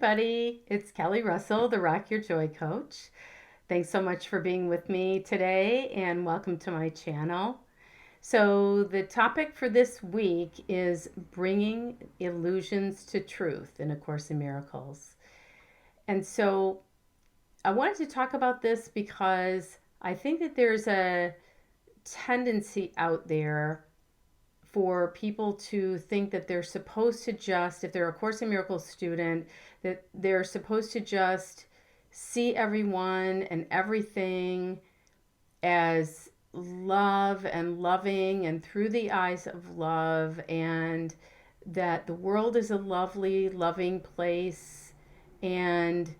everybody. It's Kelly Russell, the Rock Your Joy Coach. Thanks so much for being with me today and welcome to my channel. So, the topic for this week is bringing illusions to truth in A Course in Miracles. And so, I wanted to talk about this because I think that there's a tendency out there for people to think that they're supposed to just, if they're a Course in Miracles student, that they're supposed to just see everyone and everything as love and loving and through the eyes of love, and that the world is a lovely, loving place, and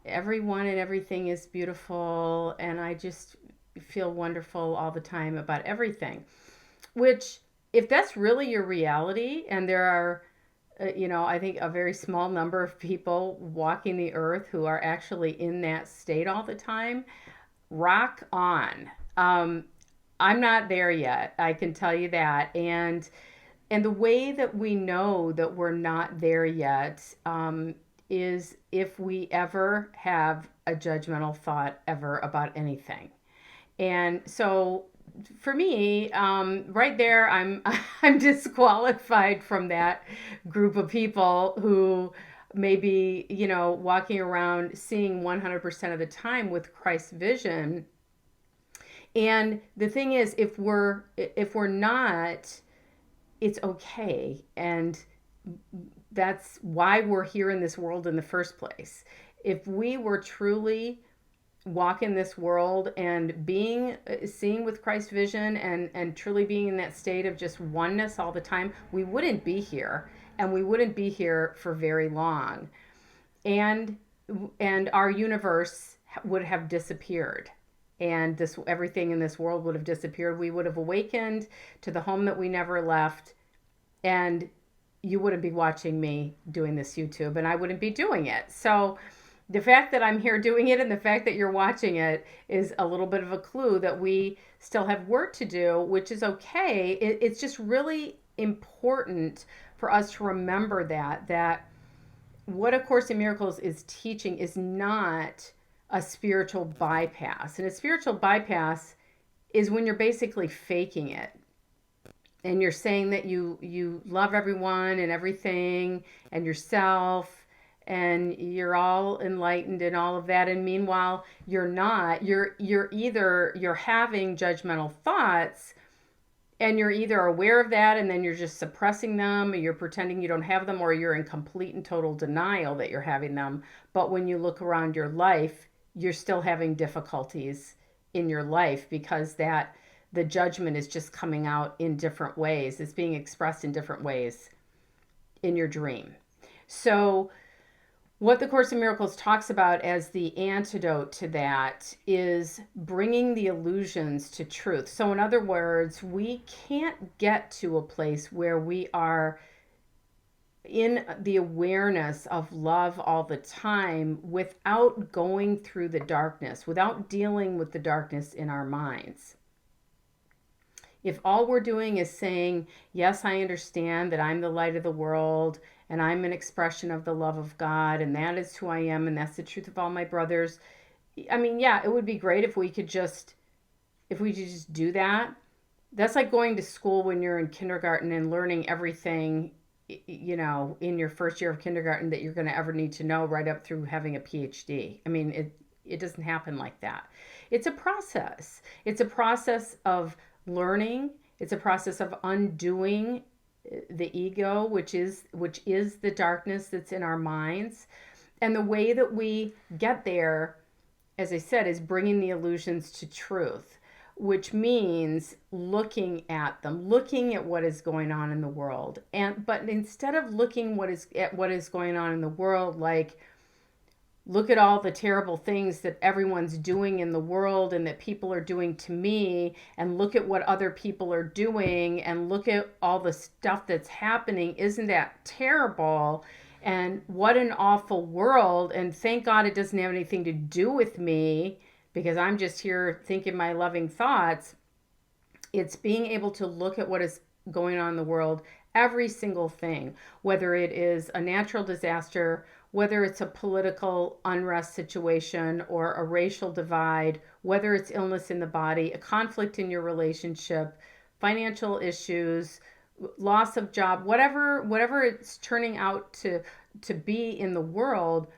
everyone and everything is beautiful, and I just feel wonderful all the time about everything. Which, if that's really your reality, and there are, I think a very small number of people walking the earth who are actually in that state all the time, rock on. I'm not there yet. I can tell you that. And the way that we know that we're not there yet is if we ever have a judgmental thought ever about anything. And so for me, right there, I'm disqualified from that group of people who may be, walking around seeing 100% of the time with Christ's vision. And the thing is, if we're not, it's okay, and that's why we're here in this world in the first place. If we were truly walk in this world and seeing with Christ's vision and truly being in that state of just oneness all the time, we wouldn't be here, and we wouldn't be here for very long, and our universe would have disappeared, and this everything in this world would have disappeared. We would have awakened to the home that we never left, and you wouldn't be watching me doing this YouTube, and I wouldn't be doing it. So the fact that I'm here doing it and the fact that you're watching it is a little bit of a clue that we still have work to do, which is okay. It's just really important for us to remember that what A Course in Miracles is teaching is not a spiritual bypass. And a spiritual bypass is when you're basically faking it. And you're saying that you love everyone and everything and yourself, and you're all enlightened and all of that, and meanwhile you're not. You're having judgmental thoughts, and you're either aware of that and then you're just suppressing them, or you're pretending you don't have them, or you're in complete and total denial that you're having them. But when you look around your life, you're still having difficulties in your life because that the judgment is just coming out in different ways. It's being expressed in different ways in your dream. So what the Course in Miracles talks about as the antidote to that is bringing the illusions to truth. So in other words, we can't get to a place where we are in the awareness of love all the time without going through the darkness, without dealing with the darkness in our minds. If all we're doing is saying, yes, I understand that I'm the light of the world, and I'm an expression of the love of God, and that is who I am, and that's the truth of all my brothers. I mean, yeah, it would be great if we could just do that. That's like going to school when you're in kindergarten and learning everything, in your first year of kindergarten that you're going to ever need to know, right up through having a PhD. I mean, it doesn't happen like that. It's a process. It's a process of learning. It's a process of undoing the ego, which is the darkness that's in our minds. And the way that we get there, as I said, is bringing the illusions to truth, which means looking at them, looking at what is going on in the world. But instead of looking at what is going on in the world, like, look at all the terrible things that everyone's doing in the world and that people are doing to me, and look at what other people are doing, and look at all the stuff that's happening. Isn't that terrible? And what an awful world. And thank God it doesn't have anything to do with me because I'm just here thinking my loving thoughts. It's being able to look at what is going on in the world, every single thing, whether it is a natural disaster, whether it's a political unrest situation or a racial divide, whether it's illness in the body, a conflict in your relationship, financial issues, loss of job, whatever it's turning out to be in the world,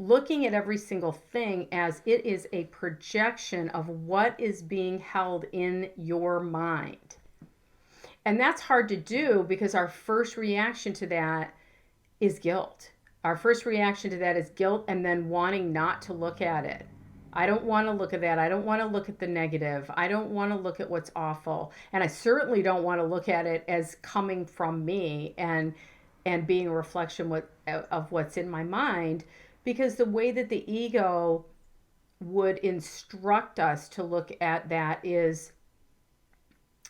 looking at every single thing as it is a projection of what is being held in your mind. And that's hard to do because our first reaction to that is guilt. Our first reaction to that is guilt and then wanting not to look at it. I don't want to look at that. I don't want to look at the negative. I don't want to look at what's awful. And I certainly don't want to look at it as coming from me and being a reflection of what's in my mind, because the way that the ego would instruct us to look at that is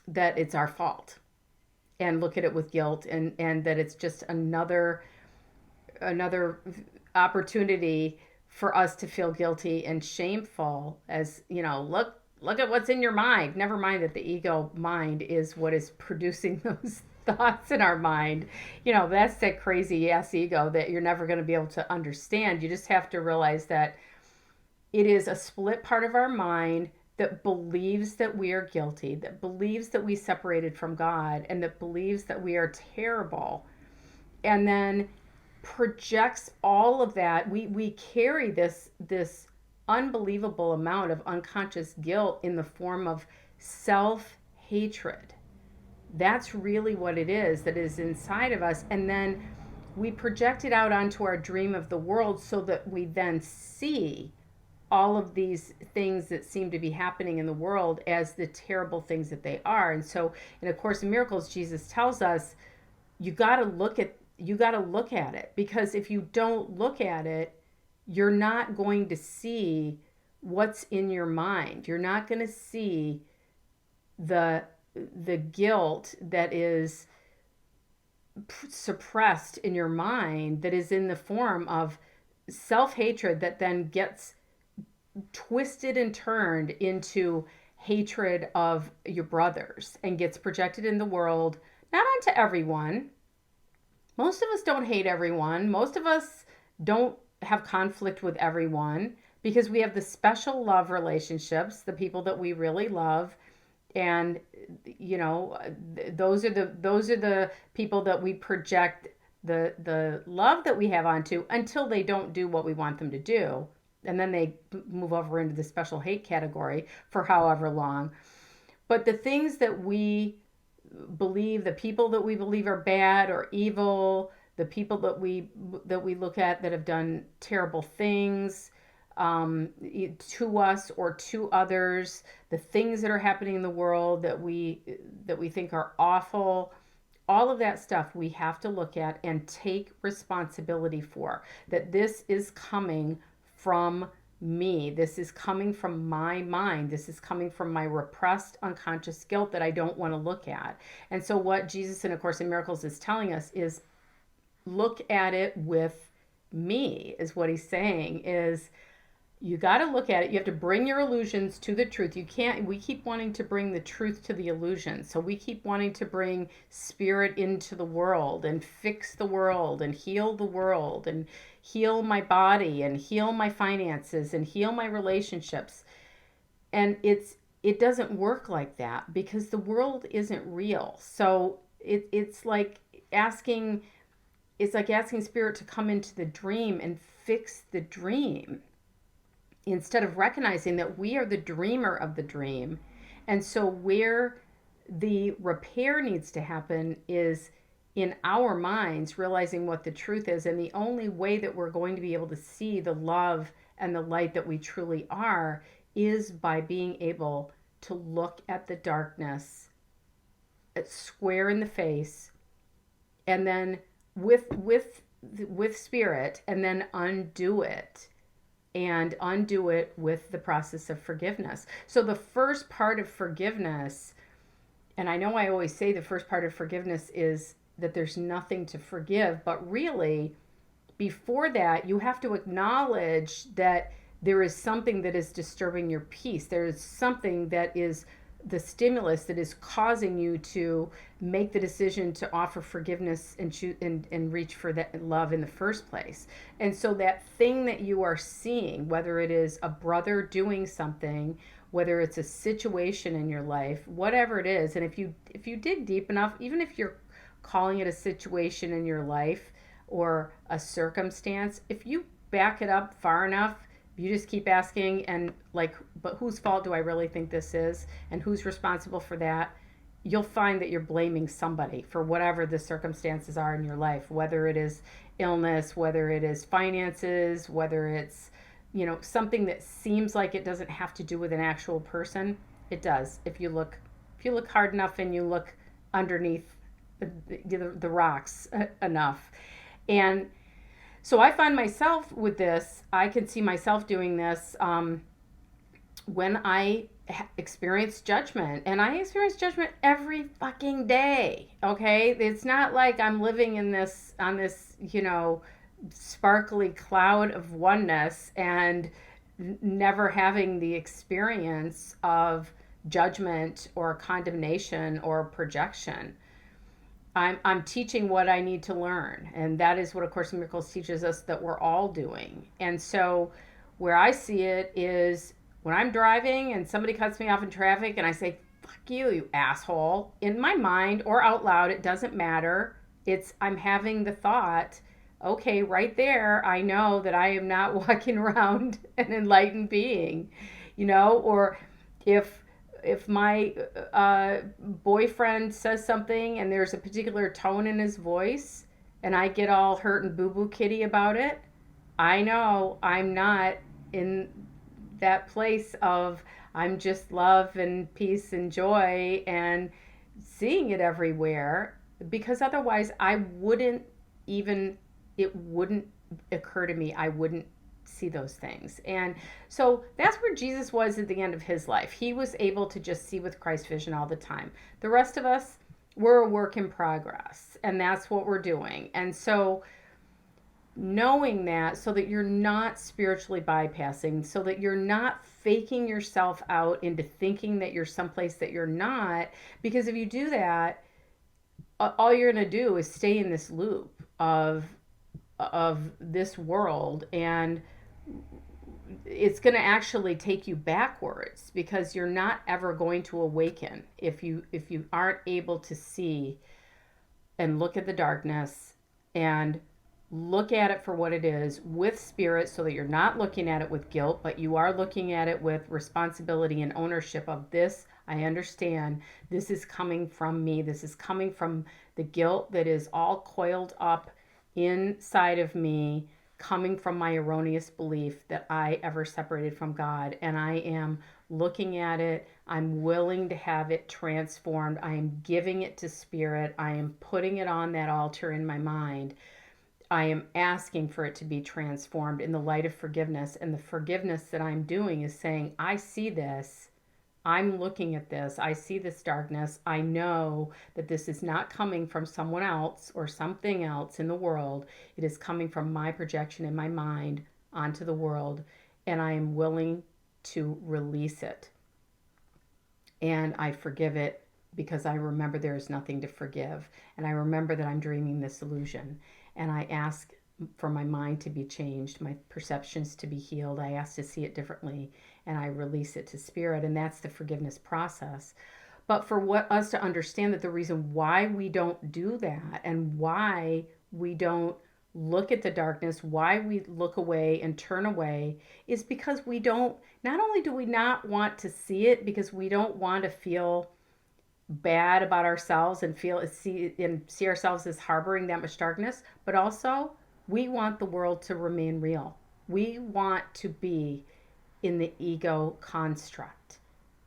that it's our fault, and look at it with guilt, and that it's just another opportunity for us to feel guilty and shameful, as look at what's in your mind. Never mind that the ego mind is what is producing those thoughts in our mind. That's that crazy ass ego that you're never going to be able to understand. You just have to realize that it is a split part of our mind that believes that we are guilty, that believes that we separated from God, and that believes that we are terrible, and then projects all of that. We carry this unbelievable amount of unconscious guilt in the form of self-hatred. That's really what it is that is inside of us. And then we project it out onto our dream of the world so that we then see all of these things that seem to be happening in the world as the terrible things that they are. And so in A Course in Miracles, Jesus tells us, you got to look at it, because if you don't look at it, you're not going to see what's in your mind. You're not going to see the guilt that is suppressed in your mind, that is in the form of self-hatred that then gets twisted and turned into hatred of your brothers and gets projected in the world, not onto everyone. Most of us don't hate everyone. Most of us don't have conflict with everyone, because we have the special love relationships, the people that we really love. And those are the people that we project the love that we have onto, until they don't do what we want them to do. And then they move over into the special hate category for however long. But the things that we believe, the people that we believe are bad or evil, the people that we look at that have done terrible things to us or to others, the things that are happening in the world that we think are awful, all of that stuff we have to look at and take responsibility for. That this is coming from me. This is coming from my mind. This is coming from my repressed unconscious guilt that I don't want to look at. And so what Jesus in A Course in Miracles is telling us is, look at it with me, is what he's saying. Is you got to look at it. You have to bring your illusions to the truth. We keep wanting to bring the truth to the illusion. So we keep wanting to bring spirit into the world and fix the world and heal the world and heal my body and heal my finances and heal my relationships. And it doesn't work like that, because the world isn't real. So it's like asking spirit to come into the dream and fix the dream, instead of recognizing that we are the dreamer of the dream. And so where the repair needs to happen is in our minds, realizing what the truth is. And the only way that we're going to be able to see the love and the light that we truly are is by being able to look at the darkness square in the face, and then with spirit, and then undo it. And undo it with the process of forgiveness. So the first part of forgiveness, and I know I always say the first part of forgiveness is that there's nothing to forgive, but really, before that, you have to acknowledge that there is something that is disturbing your peace. There is something that is the stimulus that is causing you to make the decision to offer forgiveness and choose and reach for that love in the first place. And so that thing that you are seeing, whether it is a brother doing something, whether it's a situation in your life, whatever it is, and if you dig deep enough, even if you're calling it a situation in your life or a circumstance, if you back it up far enough, you just keep asking, and like, but whose fault do I really think this is, and who's responsible for that? You'll find that you're blaming somebody for whatever the circumstances are in your life, whether it is illness, whether it is finances, whether it's, something that seems like it doesn't have to do with an actual person. It does. If you look hard enough and you look underneath the rocks enough. And so I find myself with this, I can see myself doing this when I experience judgment. And I experience judgment every fucking day, okay? It's not like I'm living on this, sparkly cloud of oneness and never having the experience of judgment or condemnation or projection. I'm teaching what I need to learn. And that is what A Course in Miracles teaches us that we're all doing. And so where I see it is when I'm driving and somebody cuts me off in traffic and I say, fuck you, you asshole, in my mind or out loud, it doesn't matter. I'm having the thought, okay, right there, I know that I am not walking around an enlightened being, or if my boyfriend says something and there's a particular tone in his voice and I get all hurt and boo-boo kitty about it, I know I'm not in that place of I'm just love and peace and joy and seeing it everywhere, because otherwise it wouldn't occur to me. I wouldn't see those things. And so that's where Jesus was at the end of his life. He was able to just see with Christ vision all the time. The rest of us, we're a work in progress, and that's what we're doing. And so knowing that, so that you're not spiritually bypassing, so that you're not faking yourself out into thinking that you're someplace that you're not, because if you do that, all you're going to do is stay in this loop of this world, and it's going to actually take you backwards, because you're not ever going to awaken if you aren't able to see and look at the darkness and look at it for what it is with spirit, so that you're not looking at it with guilt, but you are looking at it with responsibility and ownership of this. I understand this is coming from me. This is coming from the guilt that is all coiled up inside of me, coming from my erroneous belief that I ever separated from God. And I am looking at it. I'm willing to have it transformed. I am giving it to spirit. I am putting it on that altar in my mind. I am asking for it to be transformed in the light of forgiveness. And the forgiveness that I'm doing is saying, I see this. I'm looking at this. I see this darkness. I know that this is not coming from someone else or something else in the world. It is coming from my projection in my mind onto the world. And I am willing to release it. And I forgive it, because I remember there is nothing to forgive. And I remember that I'm dreaming this illusion. And I ask for my mind to be changed, my perceptions to be healed. I ask to see it differently, and I release it to spirit. And that's the forgiveness process. But for us to understand that the reason why we don't do that, and why we don't look at the darkness, why we look away and turn away, is because not only do we not want to see it, because we don't want to feel bad about ourselves and see ourselves as harboring that much darkness, but also we want the world to remain real. We want to be in the ego construct.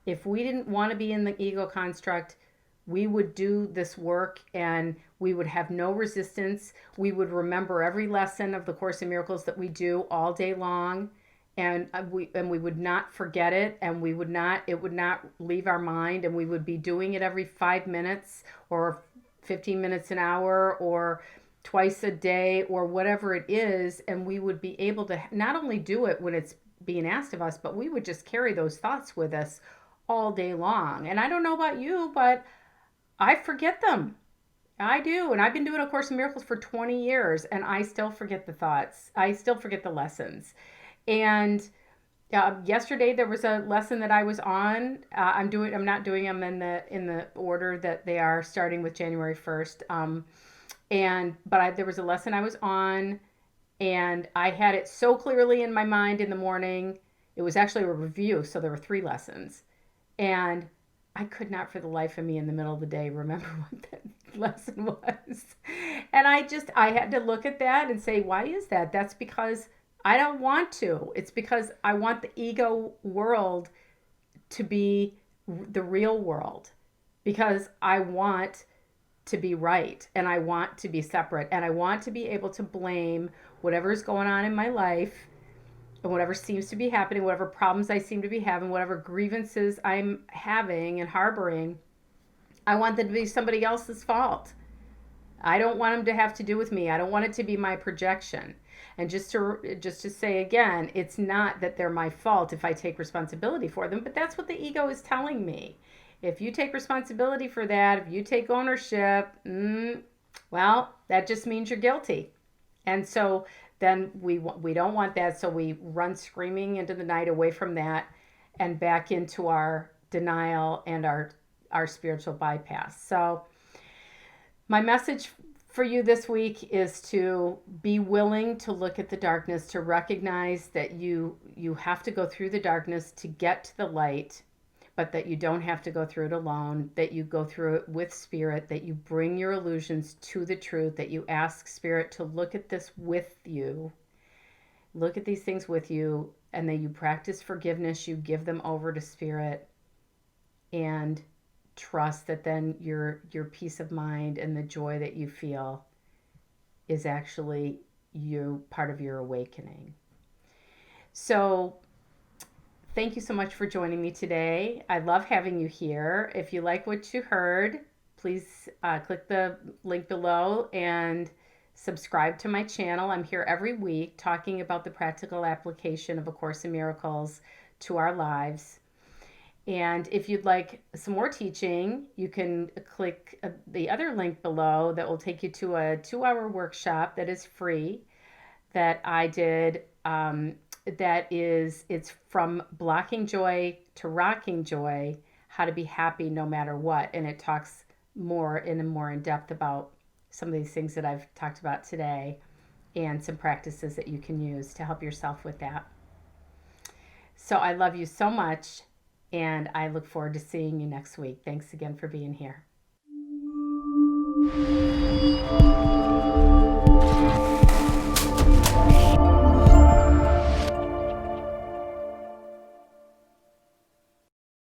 If we didn't want to be in the ego construct, we would do this work and we would have no resistance. We would remember every lesson of the Course in Miracles that we do all day long, and we would not forget it, and it would not leave our mind, and we would be doing it every 5 minutes or 15 minutes an hour or twice a day or whatever it is, and we would be able to not only do it when it's being asked of us, but we would just carry those thoughts with us all day long. And I don't know about you, but I forget them. I do. And I've been doing A Course in Miracles for 20 years and I still forget the thoughts. I still forget the lessons. And yesterday there was a lesson that I was on. I'm not doing them in the order that they are, starting with January 1st. There was a lesson I was on, and I had it so clearly in my mind in the morning. It was actually a review, so there were 3 lessons, and I could not for the life of me in the middle of the day remember what that lesson was. And I had to look at that and say, why is that? That's because I don't want to. It's because I want the ego world to be the real world, because I want to be right and I want to be separate and I want to be able to blame whatever is going on in my life and whatever seems to be happening, whatever problems I seem to be having, whatever grievances I'm having and harboring. I want them to be somebody else's fault. I don't want them to have to do with me. I don't want it to be my projection. And just to say again, it's not that they're my fault if I take responsibility for them, but that's what the ego is telling me. If you take responsibility for that, if you take ownership, well, that just means you're guilty. And so then we don't want that, so we run screaming into the night away from that and back into our denial and our spiritual bypass. So my message for you this week is to be willing to look at the darkness, to recognize that you have to go through the darkness to get to the light, but that you don't have to go through it alone, that you go through it with spirit, that you bring your illusions to the truth, that you ask spirit to look at this with you, look at these things with you, and that you practice forgiveness, you give them over to spirit, and trust that then your peace of mind and the joy that you feel is actually you part of your awakening. So thank you so much for joining me today. I love having you here. If you like what you heard, please click the link below and subscribe to my channel. I'm here every week talking about the practical application of A Course in Miracles to our lives. And if you'd like some more teaching, you can click the other link below that will take you to a 2-hour workshop that is free that I did. It's from blocking joy to rocking joy, how to be happy no matter what. And it talks more in depth about some of these things that I've talked about today and some practices that you can use to help yourself with that. So I love you so much. And I look forward to seeing you next week. Thanks again for being here.